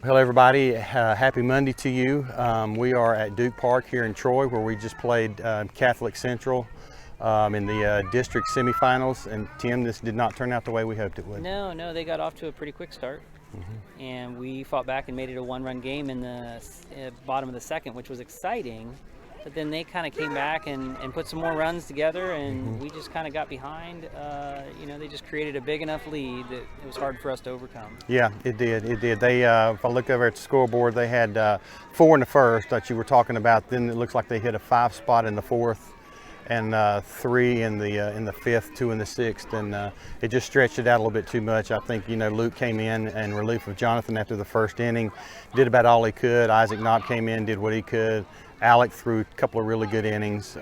Hello everybody, happy Monday to you. We are at Duke Park here in Troy where we just played Catholic Central in the district semifinals, and Tim, this did not turn out the way we hoped it would. No, they got off to a pretty quick start, and we fought back and made it a one-run game in the bottom of the second, which was exciting. But then they kind of came back and put some more runs together, and we just kind of got behind. They just created a big enough lead that it was hard for us to overcome. Yeah, it did. They, if I look over at the scoreboard, they had 4 in the first that you were talking about. Then it looks like they hit a 5 spot in the fourth, and 3 in the fifth, 2 in the sixth, and it just stretched it out a little bit too much. I think Luke came in relief of Jonathan after the first inning, did about all he could. Isaac Knopp came in, did what he could. Alec threw a couple of really good innings,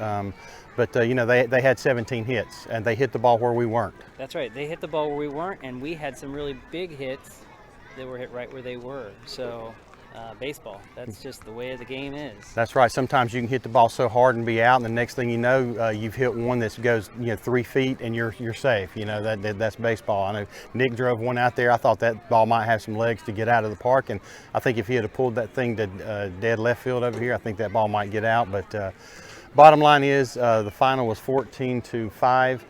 but they had 17 hits, and they hit the ball where we weren't. That's right. They hit the ball where we weren't, and we had some really big hits that were hit right where they were. So. Baseball, that's just the way the game is. That's right. Sometimes you can hit the ball so hard and be out, and the next thing you know, you've hit one that goes 3 feet and you're safe. That's baseball. I know Nick drove one out there. I thought that ball might have some legs to get out of the park, and I think if he had pulled that thing to dead left field over here, I think that ball might get out. But bottom line is the final was 14-5,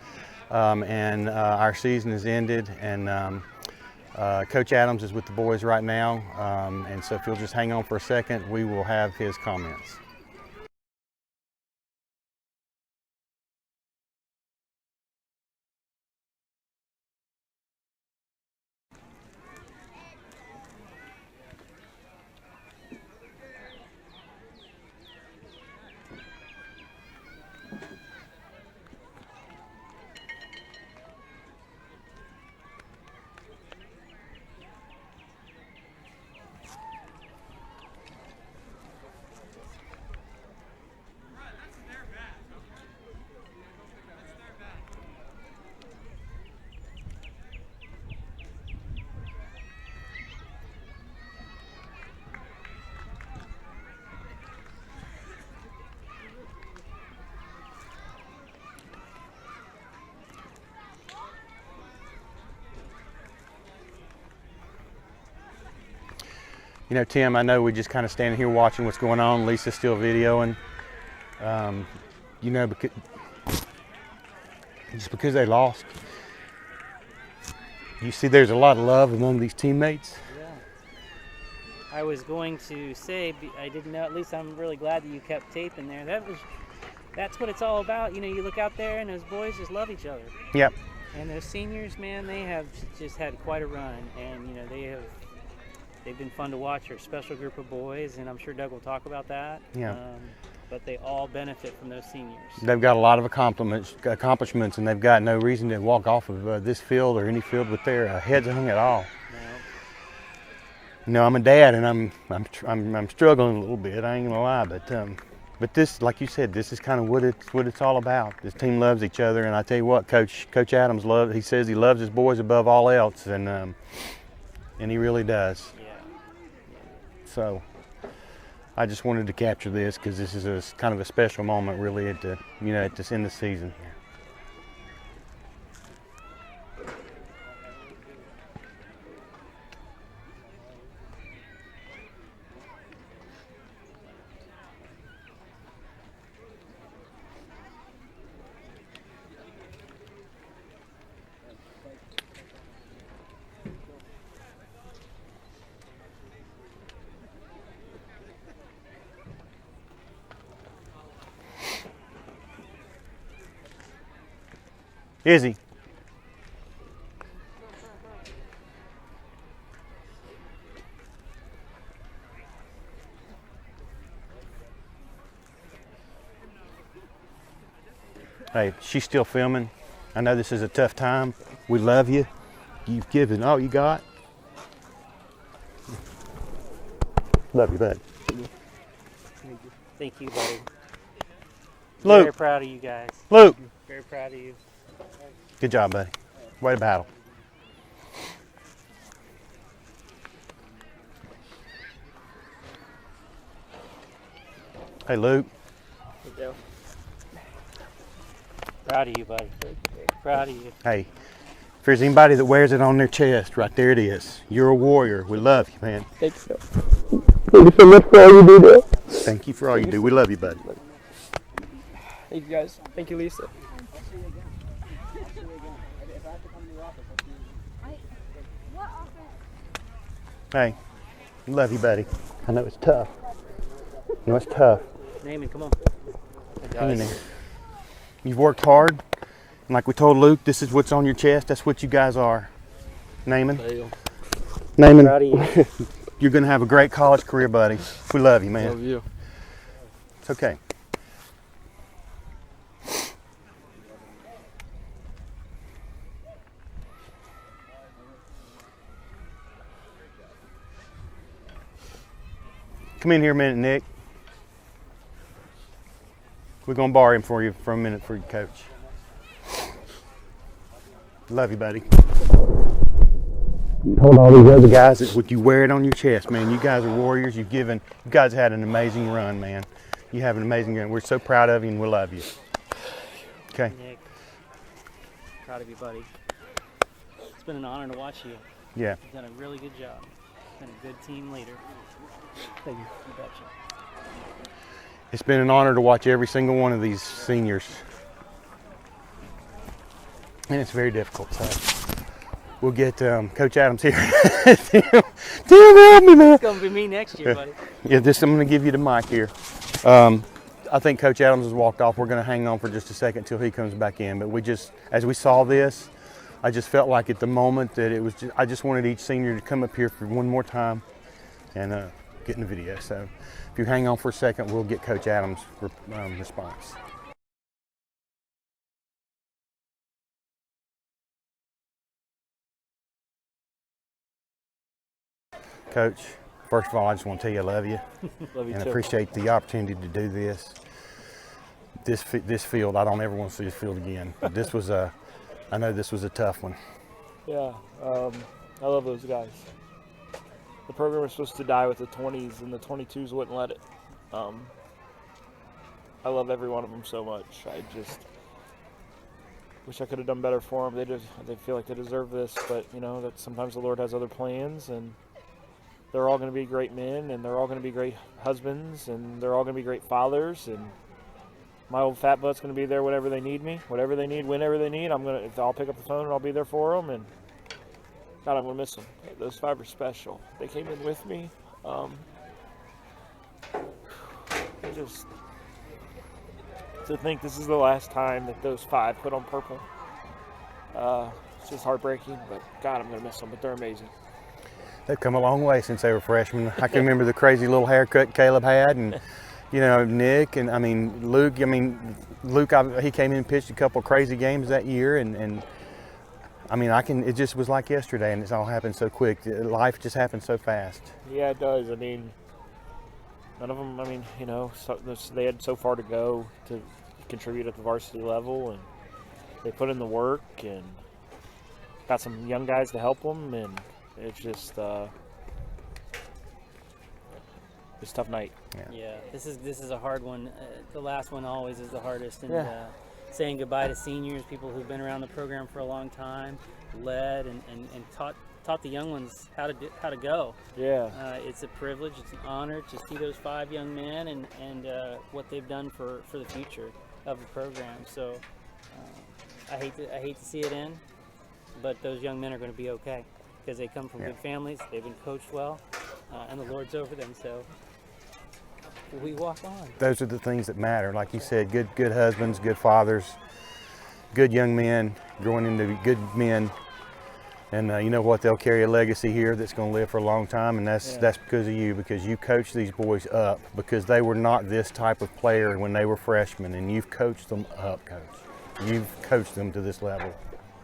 and our season has ended, and Coach Adams is with the boys right now, and so if you'll just hang on for a second, we will have his comments. Tim, I know we just kind of standing here watching what's going on. Lisa's still videoing. Because they lost, you see there's a lot of love among these teammates. Yeah. I was going to say, I didn't know, at least I'm really glad that you kept tape in there. That's what it's all about. You look out there and those boys just love each other. Yep. And those seniors, man, they have just had quite a run, and they've been fun to watch. They're a special group of boys, and I'm sure Doug will talk about that. Yeah. But they all benefit from those seniors. They've got a lot of accomplishments, and they've got no reason to walk off of this field or any field with their heads hung at all. No. I'm a dad, and I'm struggling a little bit. I ain't gonna lie, but this, like you said, this is kind of what it's all about. This team loves each other, and I tell you what, Coach Adams he says he loves his boys above all else, and he really does. Yeah. So I just wanted to capture this because this is kind of a special moment, really, at this end of the season. Izzy. Hey, she's still filming. I know this is a tough time. We love you. You've given all you got. Love you, bud. Thank you, buddy. Luke. Very proud of you guys. Luke. Very proud of you. Good job, buddy. Way to battle. Hey, Luke. Hey, Joe. Proud of you, buddy. Proud of you. Hey, If there's anybody that wears it on their chest, right there it is. You're a warrior. We love you, man. Thank you. Thank you so much for all you do, Dad. Thank you for all you do. We love you, buddy. Thank you, guys. Thank you, Lisa. Hey, love you, buddy. I know it's tough. I know it's tough. Naaman, come on. Hang in there. You've worked hard. And like we told Luke, this is what's on your chest. That's what you guys are. Naaman. Naaman, Proud of you. you're going to have a great college career, buddy. We love you, man. Love you. It's okay. Come in here a minute, Nick. We're going to borrow him for you for a minute for you, Coach. Love you, buddy. You told all these other guys that would you wear it on your chest, man. You guys are warriors. You guys had an amazing run, man. You have an amazing run. We're so proud of you and we love you. Okay. Nick, proud of you, buddy. It's been an honor to watch you. Yeah. You've done a really good job. Been a good team leader. Thank you. You betcha. It's been an honor to watch every single one of these seniors. And it's very difficult. So we'll get Coach Adams here. Tim, help me, man. It's going to be me next year, buddy. Yeah, I'm going to give you the mic here. I think Coach Adams has walked off. We're going to hang on for just a second till he comes back in. But as we saw this, I just felt like at the moment that I just wanted each senior to come up here for one more time and get in the video. So if you hang on for a second, we'll get Coach Adams' response. Coach, first of all, I just want to tell you I love you. Love you And too. appreciate the opportunity to do this. This field, I don't ever want to see this field again. But I know this was a tough one. Yeah, I love those guys. The program was supposed to die with the 20s, and the 22s wouldn't let it. I love every one of them so much. I just wish I could have done better for them. They feel like they deserve this, but you know that sometimes the Lord has other plans, and they're all going to be great men, and they're all going to be great husbands, and they're all going to be great fathers, and my old fat butt's going to be there whenever they need me, whatever they need, whenever they need. I'll pick up the phone and I'll be there for them. And God, I'm going to miss them. Those five are special. They came in with me. Just to think this is the last time that those five put on purple. It's just heartbreaking, but God, I'm going to miss them. But they're amazing. They've come a long way since they were freshmen. I can remember the crazy little haircut Caleb had, and you know, Nick, and Luke. Luke, he came in and pitched a couple of crazy games that year, and it just was like yesterday, and it's all happened so quick. Life just happened so fast. Yeah, it does. None of them, they had so far to go to contribute at the varsity level, and they put in the work and got some young guys to help them, and it's just it's a tough night. Yeah, this is a hard one. The last one always is the hardest. And Yeah. Saying goodbye to seniors, people who've been around the program for a long time, led and taught the young ones how to go. Yeah. It's a privilege, it's an honor to see those five young men and what they've done for the future of the program. So I hate to see it end, but those young men are going to be okay because they come from good families, they've been coached well, and the Lord's over them. So we walk on. Those are the things that matter. Like you said, good husbands, good fathers, good young men growing into good men. And you know what? They'll carry a legacy here that's going to live for a long time, and that's because of you, because you coached these boys up, because they were not this type of player when they were freshmen, and you've coached them up, Coach. You've coached them to this level.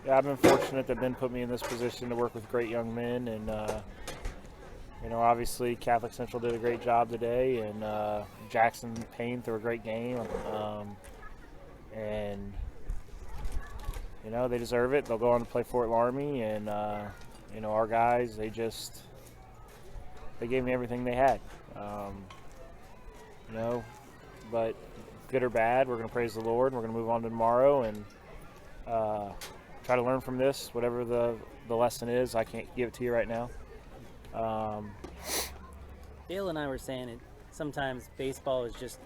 Yeah, I've been fortunate that Ben put me in this position to work with great young men, and obviously Catholic Central did a great job today, and Jackson Payne threw a great game, and they deserve it. They'll go on to play Fort Laramie, and our guys, they gave me everything they had. But good or bad, we're going to praise the Lord, and we're going to move on to tomorrow, and try to learn from this, whatever the lesson is. I can't give it to you right now. Dale and I were saying it. Sometimes baseball is just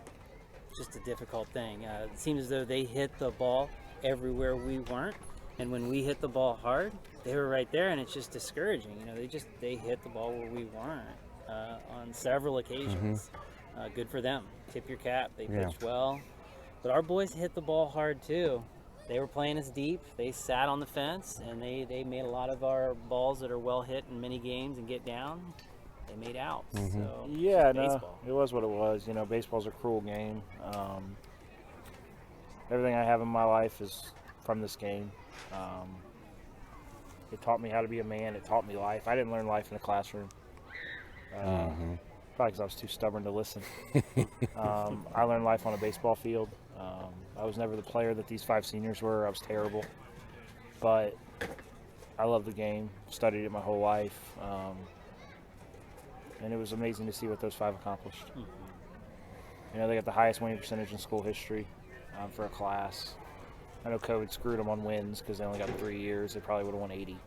a difficult thing. It seems as though they hit the ball everywhere we weren't, and when we hit the ball hard, they were right there, and it's just discouraging. You know, they hit the ball where we weren't on several occasions. Good for them. Tip your cap. They pitched well, but our boys hit the ball hard too. They were playing us deep. They sat on the fence, and they made a lot of our balls that are well hit in many games and get down. They made outs. So Yeah, it's no, baseball. it was what it was. You know, baseball's a cruel game. Everything I have in my life is from this game. It taught me how to be a man. It taught me life. I didn't learn life in a classroom. Probably because I was too stubborn to listen. I learned life on a baseball field. I was never the player that these 5 seniors were. I was terrible. But I love the game. Studied it my whole life. And it was amazing to see what those 5 accomplished. You know, they got the highest winning percentage in school history for a class. I know COVID screwed them on wins because they only got 3 years. They probably would have won 80.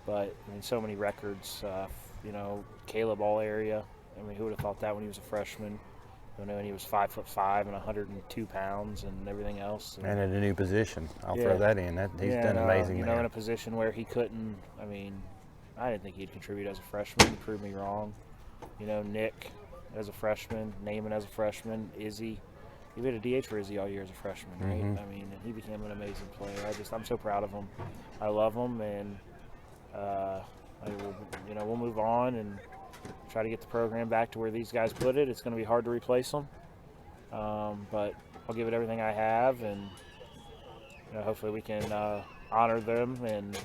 But I mean, so many records. You know, Caleb All Area. I mean, who would have thought that when he was a freshman? You know, and he was 5'5" and 102 pounds and everything else. And at a new position, I'll Yeah. throw that in. He's done amazing You there. know, in a position where he couldn't. I mean, I didn't think he'd contribute as a freshman. He proved me wrong. You know, Nick as a freshman, Naaman as a freshman, Izzy. He made a DH for Izzy all year as a freshman, right? I mean, and he became an amazing player. I'm so proud of him. I love him, and we'll move on and try to get the program back to where these guys put it. It's going to be hard to replace them, but I'll give it everything I have, and hopefully we can honor them and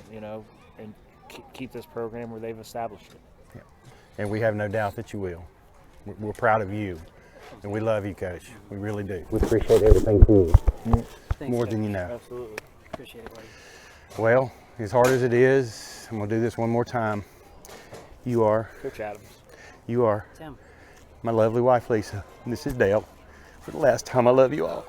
keep this program where they've established it. Yeah. And we have no doubt that you will. We're proud of you, and we love you, Coach. We really do. We appreciate everything from you. Thanks, More Coach. than you know. Absolutely. Appreciate it, buddy. Well, as hard as it is, I'm going to do this one more time. You are, Coach Adams. you are Tim. my lovely wife, Lisa. And this is Dale. For the last time, I love you all.